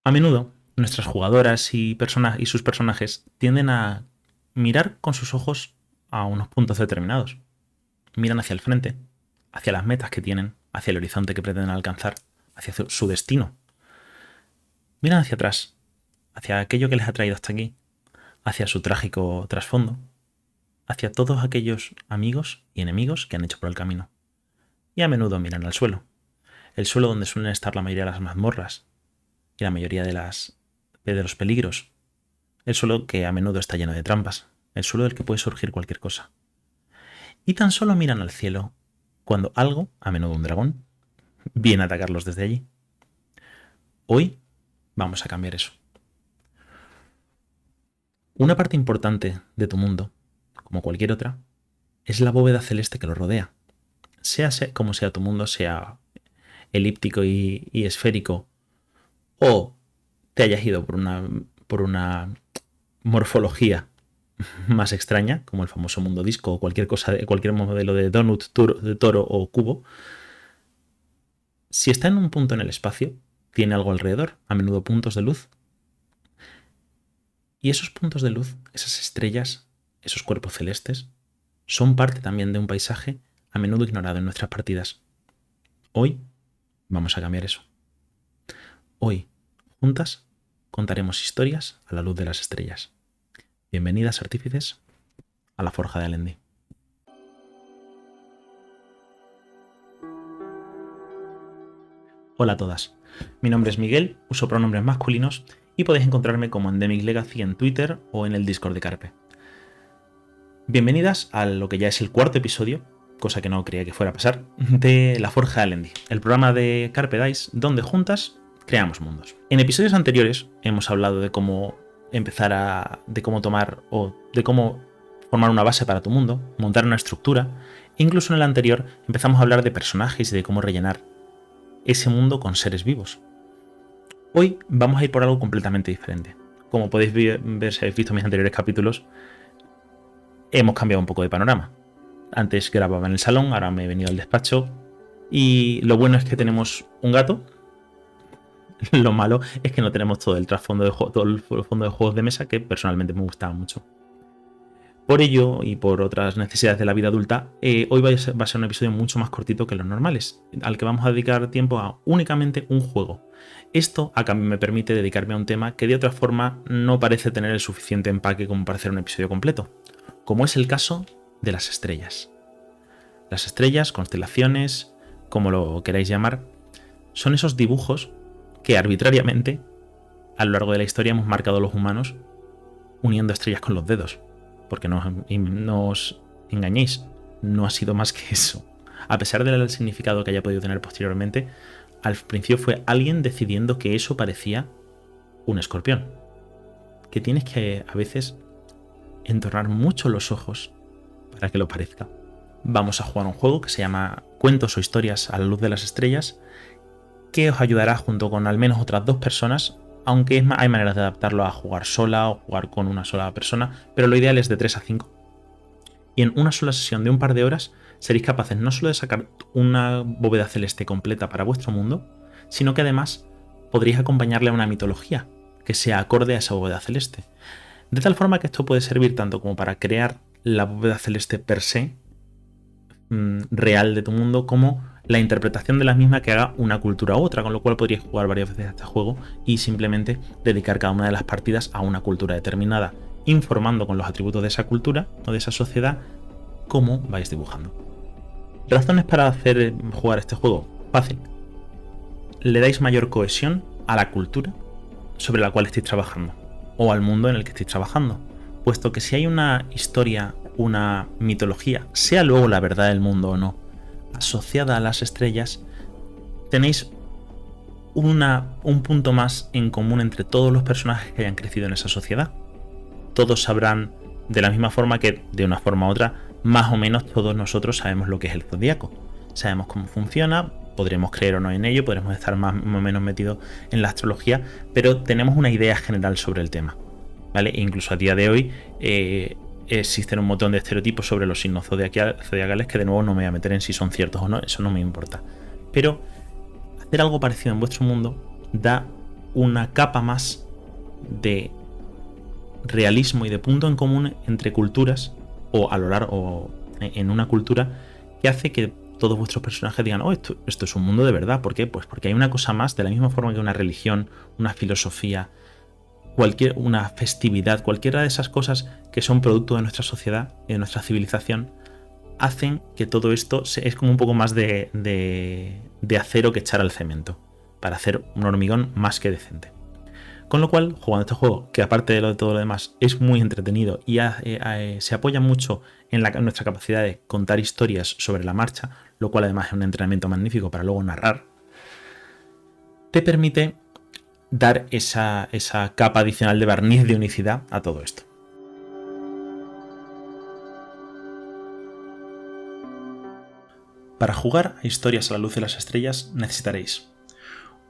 A menudo, nuestras jugadoras y sus personajes tienden a mirar con sus ojos a unos puntos determinados. Miran hacia el frente, hacia las metas que tienen, hacia el horizonte que pretenden alcanzar, hacia su destino. Miran hacia atrás, hacia aquello que les ha traído hasta aquí, hacia su trágico trasfondo, hacia todos aquellos amigos y enemigos que han hecho por el camino. Y a menudo miran al suelo, el suelo donde suelen estar la mayoría de las mazmorras y la mayoría de los peligros, el suelo que a menudo está lleno de trampas, el suelo del que puede surgir cualquier cosa. Y tan solo miran al cielo cuando algo, a menudo un dragón, viene a atacarlos desde allí. Hoy vamos a cambiar eso. Una parte importante de tu mundo, como cualquier otra, es la bóveda celeste que lo rodea. Sea como sea tu mundo, sea elíptico y esférico, o te hayas ido por una morfología más extraña, como el famoso mundo disco o cualquier modelo de donut, de toro o cubo, si está en un punto en el espacio, tiene algo alrededor, a menudo puntos de luz. Y esos puntos de luz, esas estrellas, esos cuerpos celestes, son parte también de un paisaje a menudo ignorado en nuestras partidas. Hoy vamos a cambiar eso. Hoy, juntas, contaremos historias a la luz de las estrellas. Bienvenidas, artífices, a la Forja de Alendi. Hola a todas, mi nombre es Miguel, uso pronombres masculinos y podéis encontrarme como Endemic Legacy en Twitter o en el Discord de Carpe. Bienvenidas a lo que ya es el cuarto episodio, cosa que no creía que fuera a pasar, de La Forja de Alendi, el programa de Carpe Dice donde juntas creamos mundos. En episodios anteriores hemos hablado de cómo de cómo tomar o de cómo formar una base para tu mundo, montar una estructura. Incluso en el anterior empezamos a hablar de personajes y de cómo rellenar ese mundo con seres vivos. Hoy vamos a ir por algo completamente diferente. Como podéis ver si habéis visto mis anteriores capítulos, hemos cambiado un poco de panorama. Antes grababa en el salón, ahora me he venido al despacho. Y lo bueno es que tenemos un gato. Lo malo es que no tenemos todo el trasfondo de todo el fondo de juegos de mesa, que personalmente me gustaba mucho. Por ello, y por otras necesidades de la vida adulta, hoy va a ser un episodio mucho más cortito que los normales, al que vamos a dedicar tiempo a únicamente un juego. Esto a cambio me permite dedicarme a un tema que de otra forma no parece tener el suficiente empaque como para hacer un episodio completo, como es el caso de las estrellas. Las estrellas, constelaciones, como lo queráis llamar, son esos dibujos que arbitrariamente, a lo largo de la historia, hemos marcado los humanos uniendo estrellas con los dedos. Porque no os engañéis, no ha sido más que eso. A pesar del significado que haya podido tener posteriormente, al principio fue alguien decidiendo que eso parecía un escorpión. Que tienes que a veces entornar mucho los ojos para que lo parezca. Vamos a jugar un juego que se llama Cuentos o Historias a la Luz de las Estrellas, que os ayudará junto con al menos otras 2 personas, aunque hay maneras de adaptarlo a jugar sola o jugar con una sola persona, pero lo ideal es de 3 a 5. Y en una sola sesión de un par de horas seréis capaces no solo de sacar una bóveda celeste completa para vuestro mundo, sino que además podréis acompañarle a una mitología que sea acorde a esa bóveda celeste. De tal forma que esto puede servir tanto como para crear la bóveda celeste per se, real de tu mundo, como la interpretación de la misma que haga una cultura u otra, con lo cual podríais jugar varias veces a este juego y simplemente dedicar cada una de las partidas a una cultura determinada, informando con los atributos de esa cultura o de esa sociedad cómo vais dibujando. Razones para hacer jugar este juego: fácil. Le dais mayor cohesión a la cultura sobre la cual estéis trabajando o al mundo en el que estéis trabajando, puesto que si hay una historia, una mitología, sea luego la verdad del mundo o no, asociada a las estrellas, tenéis un punto más en común entre todos los personajes que hayan crecido en esa sociedad. Todos sabrán, de la misma forma que de una forma u otra, más o menos todos nosotros sabemos lo que es el zodiaco. Sabemos cómo funciona, podremos creer o no en ello, podremos estar más o menos metidos en la astrología, pero tenemos una idea general sobre el tema, ¿vale? E incluso a día de hoy existen un montón de estereotipos sobre los signos zodiacales que de nuevo no me voy a meter en si son ciertos o no, eso no me importa. Pero hacer algo parecido en vuestro mundo da una capa más de realismo y de punto en común entre culturas, o a lo largo, o en una cultura, que hace que todos vuestros personajes digan, oh, esto es un mundo de verdad. ¿Por qué? Pues porque hay una cosa más, de la misma forma que una religión, una filosofía, una festividad, cualquiera de esas cosas que son producto de nuestra sociedad y de nuestra civilización, hacen que todo esto es como un poco más de acero que echar al cemento, para hacer un hormigón más que decente. Con lo cual, jugando este juego, que aparte de todo lo demás es muy entretenido y se apoya mucho en nuestra capacidad de contar historias sobre la marcha, lo cual además es un entrenamiento magnífico para luego narrar, te permite dar esa capa adicional de barniz de unicidad a todo esto. Para jugar a Historias a la luz de las estrellas necesitaréis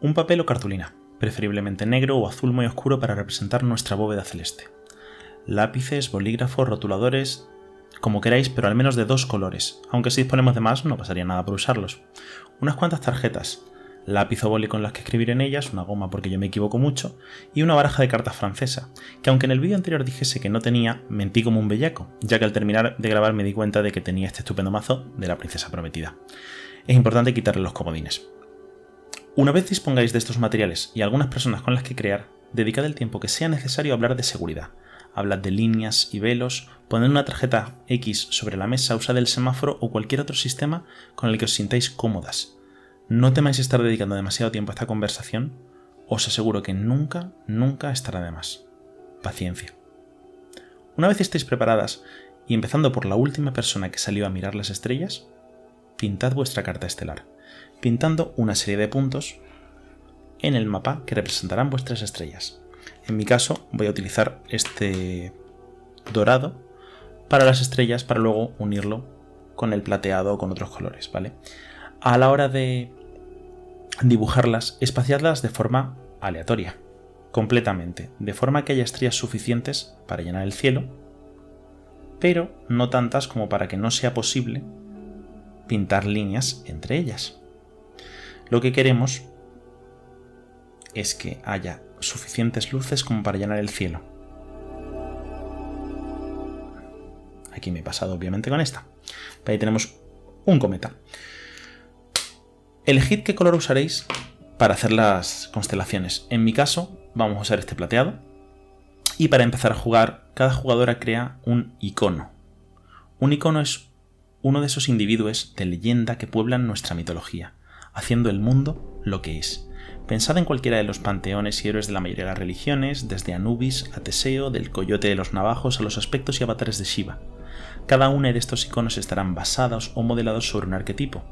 un papel o cartulina, preferiblemente negro o azul muy oscuro para representar nuestra bóveda celeste. Lápices, bolígrafos, rotuladores, como queráis, pero al menos de 2 colores, aunque si disponemos de más no pasaría nada por usarlos. Unas cuantas tarjetas, lápiz o boli con las que escribir en ellas, una goma porque yo me equivoco mucho, y una baraja de cartas francesa, que aunque en el vídeo anterior dijese que no tenía, mentí como un bellaco, ya que al terminar de grabar me di cuenta de que tenía este estupendo mazo de la princesa prometida. Es importante quitarle los comodines. Una vez dispongáis de estos materiales y algunas personas con las que crear, dedicad el tiempo que sea necesario a hablar de seguridad. Hablad de líneas y velos, poned una tarjeta X sobre la mesa, usad el semáforo o cualquier otro sistema con el que os sintáis cómodas. No temáis estar dedicando demasiado tiempo a esta conversación, os aseguro que nunca, nunca estará de más. Paciencia. Una vez estéis preparadas, y empezando por la última persona que salió a mirar las estrellas, pintad vuestra carta estelar, pintando una serie de puntos en el mapa que representarán vuestras estrellas. En mi caso voy a utilizar este dorado para las estrellas para luego unirlo con el plateado o con otros colores, ¿vale? A la hora de dibujarlas, espaciadlas de forma aleatoria, completamente, de forma que haya estrellas suficientes para llenar el cielo, pero no tantas como para que no sea posible pintar líneas entre ellas. Lo que queremos es que haya suficientes luces como para llenar el cielo. Aquí me he pasado obviamente con esta. Ahí tenemos un cometa. Elegid qué color usaréis para hacer las constelaciones. En mi caso vamos a usar este plateado. Y para empezar a jugar, cada jugadora crea un icono. Un icono es uno de esos individuos de leyenda que pueblan nuestra mitología, haciendo el mundo lo que es. Pensad en cualquiera de los panteones y héroes de la mayoría de las religiones, desde Anubis a Teseo, del coyote de los navajos a los aspectos y avatares de Shiva. Cada uno de estos iconos estarán basados o modelados sobre un arquetipo,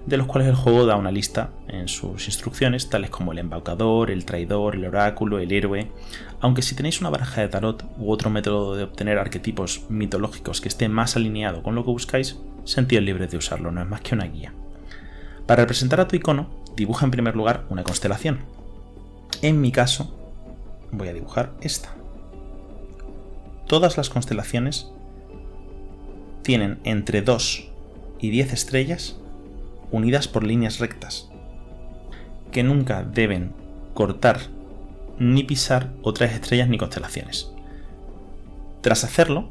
de los cuales el juego da una lista en sus instrucciones, tales como el embaucador, el traidor, el oráculo, el héroe. Aunque si tenéis una baraja de tarot u otro método de obtener arquetipos mitológicos que esté más alineado con lo que buscáis, sentidos libres de usarlo, no es más que una guía. Para representar a tu icono, dibuja en primer lugar una constelación. En mi caso, voy a dibujar esta. Todas las constelaciones tienen entre 2 y 10 estrellas unidas por líneas rectas, que nunca deben cortar ni pisar otras estrellas ni constelaciones. Tras hacerlo,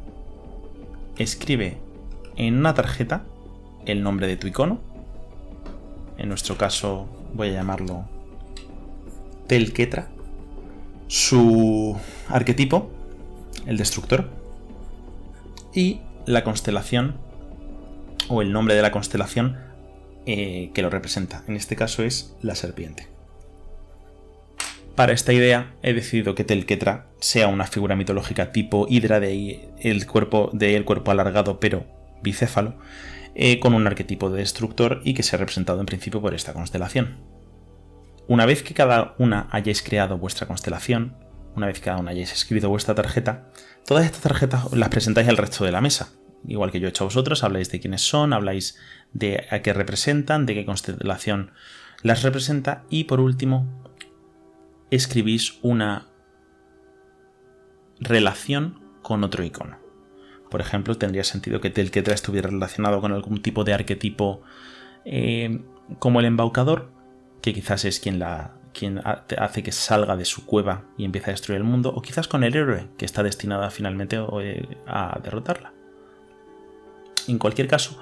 escribe en una tarjeta el nombre de tu icono. En nuestro caso voy a llamarlo Tel-Ketra. Su arquetipo, el destructor. Y la constelación o el nombre de la constelación que lo representa. En este caso es la serpiente. Para esta idea he decidido que Tel-Ketra sea una figura mitológica tipo Hidra, de ahí el cuerpo alargado pero bicéfalo, con un arquetipo de destructor y que sea representado en principio por esta constelación. Una vez que cada una hayáis creado vuestra constelación, una vez que cada una hayáis escrito vuestra tarjeta, todas estas tarjetas las presentáis al resto de la mesa. Igual que yo he hecho a vosotros, habláis de quiénes son, habláis de a qué representan, de qué constelación las representa y por último escribís una relación con otro icono. Por ejemplo, tendría sentido que Tel-Ketra estuviera relacionado con algún tipo de arquetipo como el embaucador, que quizás es quien quien hace que salga de su cueva y empiece a destruir el mundo, o quizás con el héroe que está destinado finalmente a derrotarla. En cualquier caso,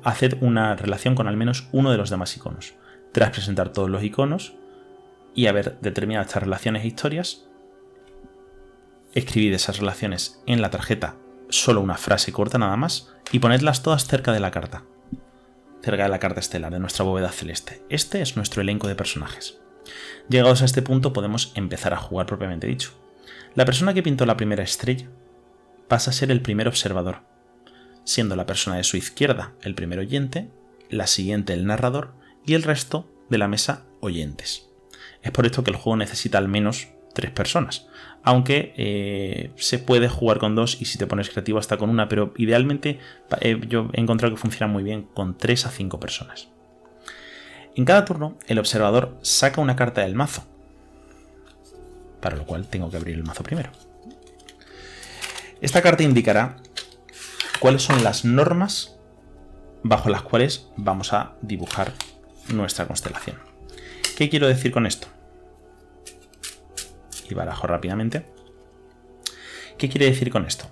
haced una relación con al menos uno de los demás iconos. Tras presentar todos los iconos y haber determinado estas relaciones e historias, escribid esas relaciones en la tarjeta, solo una frase corta nada más, y ponedlas todas cerca de la carta. Cerca de la carta estelar, de nuestra bóveda celeste. Este es nuestro elenco de personajes. Llegados a este punto podemos empezar a jugar propiamente dicho. La persona que pintó la primera estrella pasa a ser el primer observador, siendo la persona de su izquierda el primer oyente, la siguiente el narrador y el resto de la mesa oyentes. Es por esto que el juego necesita al menos 3 personas, aunque se puede jugar con 2 y si te pones creativo hasta con 1, pero idealmente yo he encontrado que funciona muy bien con 3 a 5 personas. En cada turno el observador saca una carta del mazo, para lo cual tengo que abrir el mazo primero. Esta carta indicará cuáles son las normas bajo las cuales vamos a dibujar nuestra constelación. ¿Qué quiero decir con esto? Y barajo rápidamente. ¿Qué quiere decir con esto?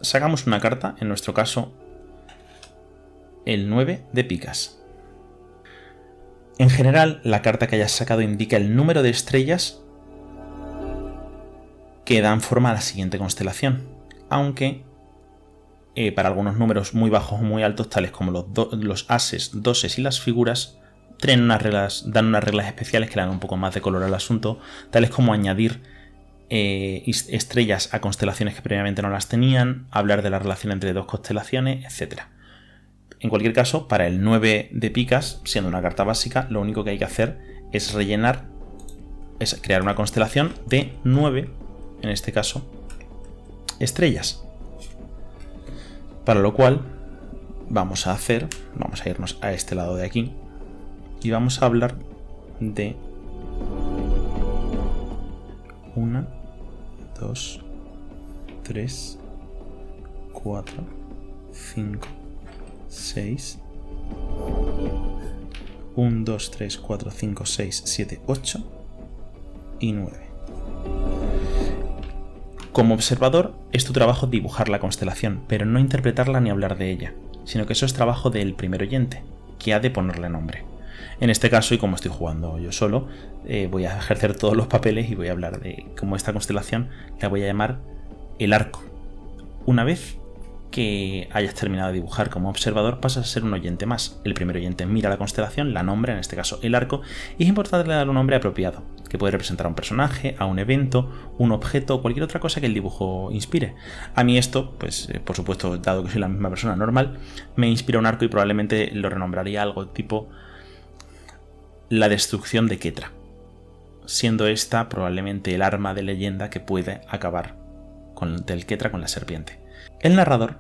Sacamos una carta, en nuestro caso el 9 de picas. En general, la carta que hayas sacado indica el número de estrellas que dan forma a la siguiente constelación, aunque para algunos números muy bajos o muy altos, tales como los ases, doses y las figuras, dan unas reglas especiales que le dan un poco más de color al asunto, tales como añadir estrellas a constelaciones que previamente no las tenían, hablar de la relación entre dos constelaciones, etc. En cualquier caso, para el 9 de picas, siendo una carta básica, lo único que hay que hacer es crear una constelación de 9, en este caso, estrellas. Para lo cual vamos a irnos a este lado de aquí y vamos a hablar de 1, 2, 3, 4, 5, 6, 1, 2, 3, 4, 5, 6, 7, 8 y 9. Como observador, es tu trabajo dibujar la constelación, pero no interpretarla ni hablar de ella, sino que eso es trabajo del primer oyente, que ha de ponerle nombre. En este caso, y como estoy jugando yo solo, voy a ejercer todos los papeles y voy a hablar de cómo esta constelación la voy a llamar el arco. Una vez que hayas terminado de dibujar como observador, pasas a ser un oyente más. El primer oyente mira la constelación, la nombra, en este caso el arco, y es importante darle un nombre apropiado, que puede representar a un personaje, a un evento, un objeto o cualquier otra cosa que el dibujo inspire. A mí esto, pues por supuesto, dado que soy la misma persona normal, me inspira un arco y probablemente lo renombraría algo tipo la destrucción de Ketra, siendo esta probablemente el arma de leyenda que puede acabar del Ketra con la serpiente. El narrador,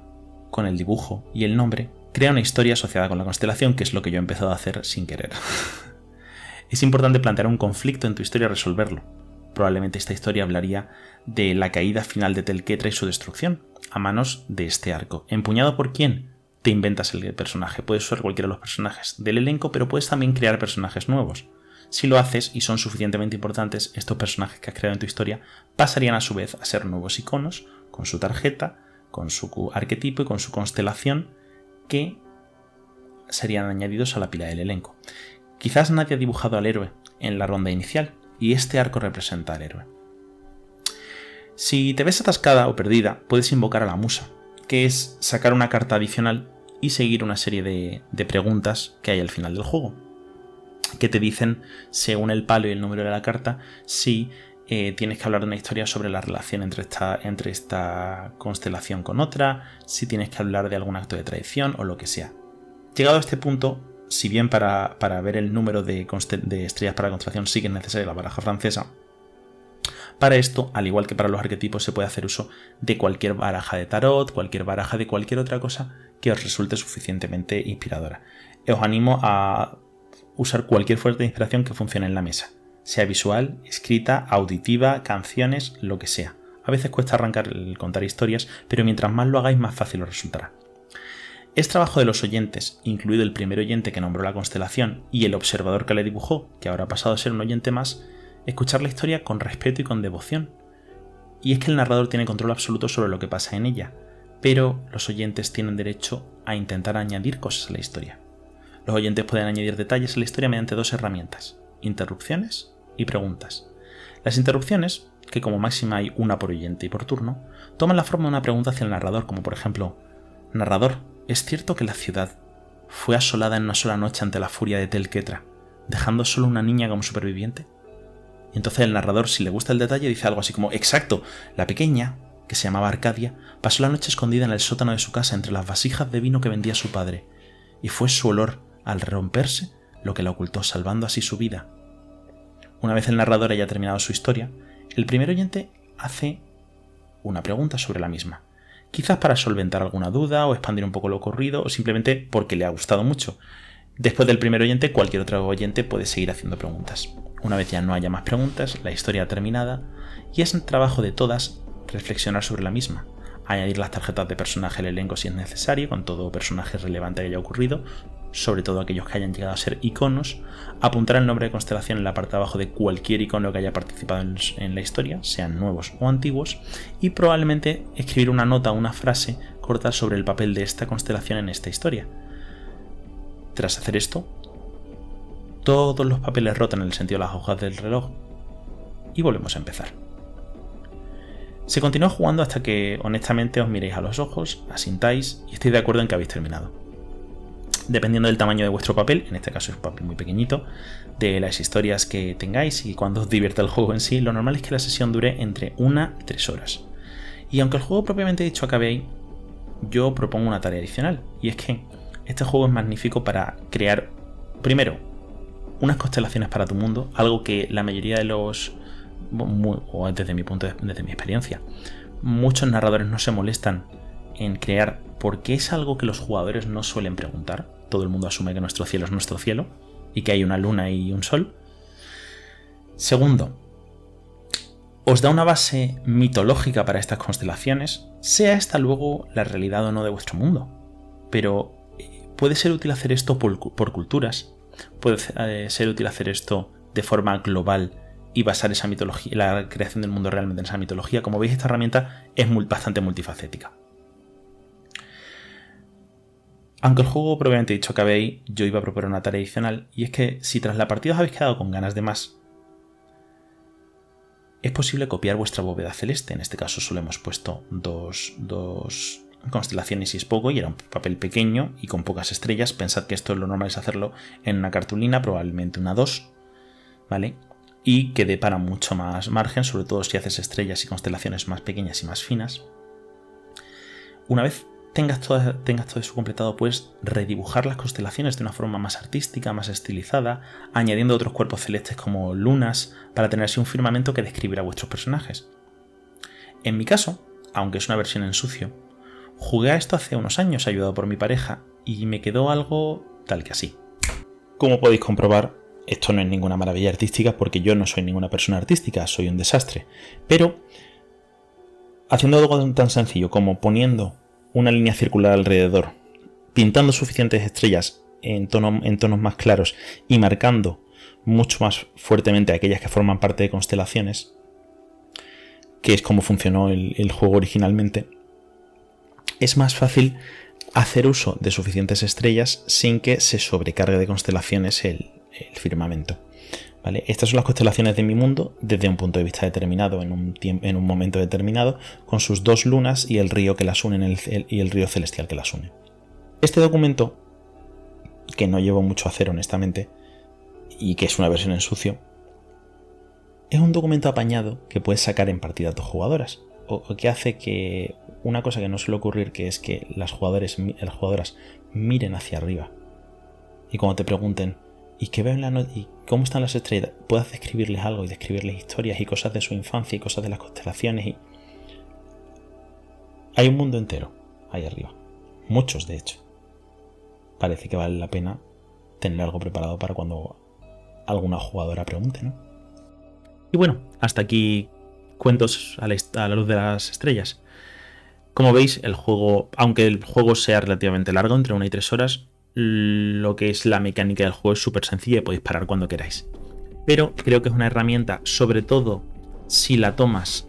con el dibujo y el nombre, crea una historia asociada con la constelación, que es lo que yo he empezado a hacer sin querer. Es importante plantear un conflicto en tu historia y resolverlo. Probablemente esta historia hablaría de la caída final de Tel-Ketra y su destrucción, a manos de este arco. ¿Empuñado por quién? Te inventas el personaje. Puedes usar cualquiera de los personajes del elenco, pero puedes también crear personajes nuevos. Si lo haces y son suficientemente importantes, estos personajes que has creado en tu historia pasarían a su vez a ser nuevos iconos, con su tarjeta, con su arquetipo y con su constelación, que serían añadidos a la pila del elenco. Quizás nadie ha dibujado al héroe en la ronda inicial, y este arco representa al héroe. Si te ves atascada o perdida, puedes invocar a la musa, que es sacar una carta adicional y seguir una serie de preguntas que hay al final del juego, que te dicen, según el palo y el número de la carta, si tienes que hablar de una historia sobre la relación entre esta constelación con otra, si tienes que hablar de algún acto de traición o lo que sea. Llegado a este punto, si bien para ver el número de estrellas para la constelación sí que es necesaria la baraja francesa, para esto, al igual que para los arquetipos, se puede hacer uso de cualquier baraja de tarot, cualquier baraja de cualquier otra cosa que os resulte suficientemente inspiradora. Os animo a usar cualquier fuente de inspiración que funcione en la mesa, sea visual, escrita, auditiva, canciones, lo que sea. A veces cuesta arrancar el contar historias, pero mientras más lo hagáis, más fácil os resultará. Es trabajo de los oyentes, incluido el primer oyente que nombró la constelación y el observador que la dibujó, que ahora ha pasado a ser un oyente más, escuchar la historia con respeto y con devoción. Y es que el narrador tiene control absoluto sobre lo que pasa en ella, pero los oyentes tienen derecho a intentar añadir cosas a la historia. Los oyentes pueden añadir detalles a la historia mediante dos herramientas: interrupciones y preguntas. Las interrupciones, que como máxima hay una por oyente y por turno, toman la forma de una pregunta hacia el narrador, como por ejemplo: narrador, ¿es cierto que la ciudad fue asolada en una sola noche ante la furia de Tel Ketra, dejando solo una niña como superviviente? Y entonces el narrador, si le gusta el detalle, dice algo así como: exacto, la pequeña, que se llamaba Arcadia, pasó la noche escondida en el sótano de su casa entre las vasijas de vino que vendía su padre, y fue su olor, al romperse, lo que la ocultó, salvando así su vida. Una vez el narrador haya terminado su historia, el primer oyente hace una pregunta sobre la misma, quizás para solventar alguna duda o expandir un poco lo ocurrido, o simplemente porque le ha gustado mucho. Después del primer oyente, cualquier otro oyente puede seguir haciendo preguntas. Una vez ya no haya más preguntas, la historia ha terminado y es un trabajo de todas reflexionar sobre la misma, añadir las tarjetas de personaje al elenco si es necesario, con todo personaje relevante que haya ocurrido, sobre todo aquellos que hayan llegado a ser iconos, apuntar el nombre de constelación en la parte de abajo de cualquier icono que haya participado en la historia, sean nuevos o antiguos, y probablemente escribir una nota o una frase corta sobre el papel de esta constelación en esta historia. Tras hacer esto, todos los papeles rotan en el sentido de las hojas del reloj y volvemos a empezar. Se continúa jugando hasta que honestamente os miréis a los ojos, asintáis y estéis de acuerdo en que habéis terminado. Dependiendo del tamaño de vuestro papel, en este caso es un papel muy pequeñito, de las historias que tengáis y cuando os divierta el juego en sí, lo normal es que la sesión dure entre 1 y 3 horas. Y aunque el juego propiamente dicho acabe ahí, yo propongo una tarea adicional, y es que este juego es magnífico para crear, primero, unas constelaciones para tu mundo, algo que la mayoría de los, o desde mi experiencia, muchos narradores no se molestan en crear porque es algo que los jugadores no suelen preguntar. Todo el mundo asume que nuestro cielo es nuestro cielo y que hay una luna y un sol. Segundo, os da una base mitológica para estas constelaciones, sea esta luego la realidad o no de vuestro mundo. Pero puede ser útil hacer esto por culturas, puede ser útil hacer esto de forma global y basar esa mitología, la creación del mundo realmente en esa mitología. Como veis, esta herramienta es bastante multifacética. Aunque el juego propiamente dicho acabe ahí, yo iba a proponer una tarea adicional, y es que si tras la partida os habéis quedado con ganas de más, es posible copiar vuestra bóveda celeste. En este caso solo hemos puesto dos constelaciones y es poco, y era un papel pequeño y con pocas estrellas. Pensad que esto lo normal es hacerlo en una cartulina, probablemente una 2, ¿vale? Y que dé para mucho más margen, sobre todo si haces estrellas y constelaciones más pequeñas y más finas. Una vez tengas todo eso completado, puedes redibujar las constelaciones de una forma más artística, más estilizada, añadiendo otros cuerpos celestes como lunas, para tener así un firmamento que describirá a vuestros personajes. En mi caso, aunque es una versión en sucio, jugué a esto hace unos años ayudado por mi pareja y me quedó algo tal que así. Como podéis comprobar, esto no es ninguna maravilla artística porque yo no soy ninguna persona artística, soy un desastre. Pero haciendo algo tan sencillo como poniendo una línea circular alrededor, pintando suficientes estrellas en tonos más claros y marcando mucho más fuertemente aquellas que forman parte de constelaciones, que es como funcionó el juego originalmente, es más fácil hacer uso de suficientes estrellas sin que se sobrecargue de constelaciones el firmamento. ¿Vale? Estas son las constelaciones de mi mundo desde un punto de vista determinado, en un momento determinado, con sus 2 lunas y el río que las une y el río celestial que las une. Este documento, que no llevo mucho a hacer honestamente, y que es una versión en sucio, es un documento apañado que puedes sacar en partidas 2 jugadoras, o que hace que una cosa que no suele ocurrir, que es que las jugadoras miren hacia arriba y cuando te pregunten ¿y qué veo en la noche? ¿Y cómo están las estrellas? Puedas describirles algo y describirles historias y cosas de su infancia y cosas de las constelaciones. Y hay un mundo entero ahí arriba. Muchos, de hecho. Parece que vale la pena tener algo preparado para cuando alguna jugadora pregunte, ¿no? Y bueno, hasta aquí cuentos a la luz de las estrellas. Como veis, el juego, aunque el juego sea relativamente largo, entre 1 y 3 horas, lo que es la mecánica del juego es súper sencilla y podéis parar cuando queráis. Pero creo que es una herramienta, sobre todo si la tomas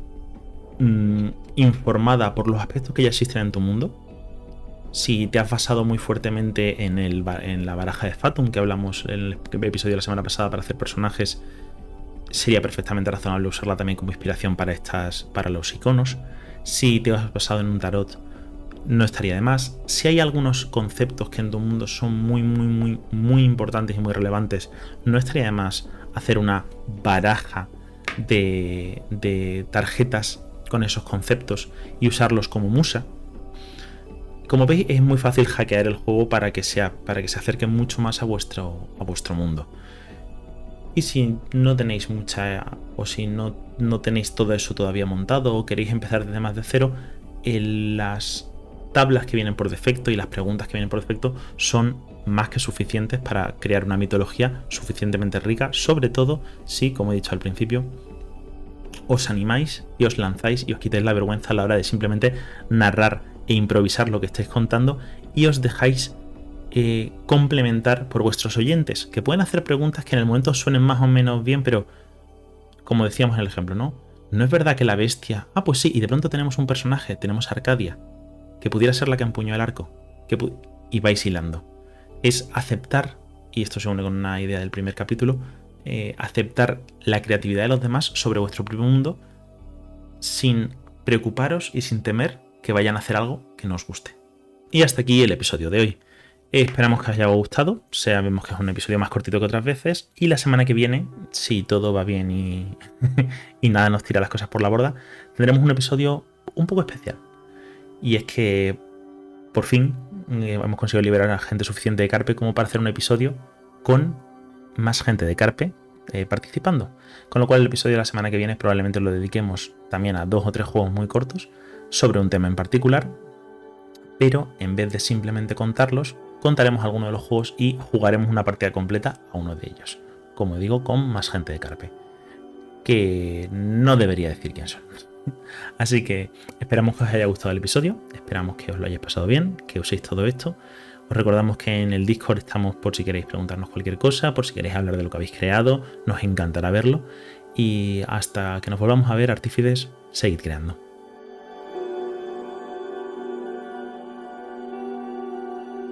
informada por los aspectos que ya existen en tu mundo. Si te has basado muy fuertemente en la baraja de Fathom, que hablamos en el episodio de la semana pasada para hacer personajes, sería perfectamente razonable usarla también como inspiración para los iconos. Si te has basado en un tarot, no estaría de más. Si hay algunos conceptos que en tu mundo son muy importantes y muy relevantes, no estaría de más hacer una baraja de tarjetas con esos conceptos y usarlos como musa. Como veis, es muy fácil hackear el juego para que se acerque mucho más a vuestro mundo. Y si no tenéis o si no tenéis todo eso todavía montado, o queréis empezar desde más de cero, las tablas que vienen por defecto y las preguntas que vienen por defecto son más que suficientes para crear una mitología suficientemente rica, sobre todo si, como he dicho al principio, os animáis y os lanzáis y os quitáis la vergüenza a la hora de simplemente narrar e improvisar lo que estáis contando y os dejáis complementar por vuestros oyentes, que pueden hacer preguntas que en el momento suenen más o menos bien, pero como decíamos en el ejemplo, ¿no? No es verdad que la bestia... Ah, pues sí, y de pronto tenemos un personaje, tenemos a Arcadia, que pudiera ser la que empuñó el arco, y vais hilando. Es aceptar, y esto se une con una idea del primer capítulo, aceptar la creatividad de los demás sobre vuestro propio mundo sin preocuparos y sin temer que vayan a hacer algo que no os guste. Y hasta aquí el episodio de hoy. Esperamos que os haya gustado. Sabemos que es un episodio más cortito que otras veces. Y la semana que viene, si todo va bien y nada nos tira las cosas por la borda, tendremos un episodio un poco especial. Y es que por fin hemos conseguido liberar a gente suficiente de Carpe como para hacer un episodio con más gente de Carpe participando. Con lo cual el episodio de la semana que viene probablemente lo dediquemos también a 2 o 3 juegos muy cortos sobre un tema en particular, pero en vez de simplemente contarlos, contaremos algunos de los juegos y jugaremos una partida completa a uno de ellos. Como digo, con más gente de Carpe, que no debería decir quién son. Así que esperamos que os haya gustado el episodio, esperamos que os lo hayáis pasado bien, que uséis todo esto. Os recordamos que en el Discord estamos por si queréis preguntarnos cualquier cosa, por si queréis hablar de lo que habéis creado, nos encantará verlo. Y hasta que nos volvamos a ver, Artífides, seguid creando.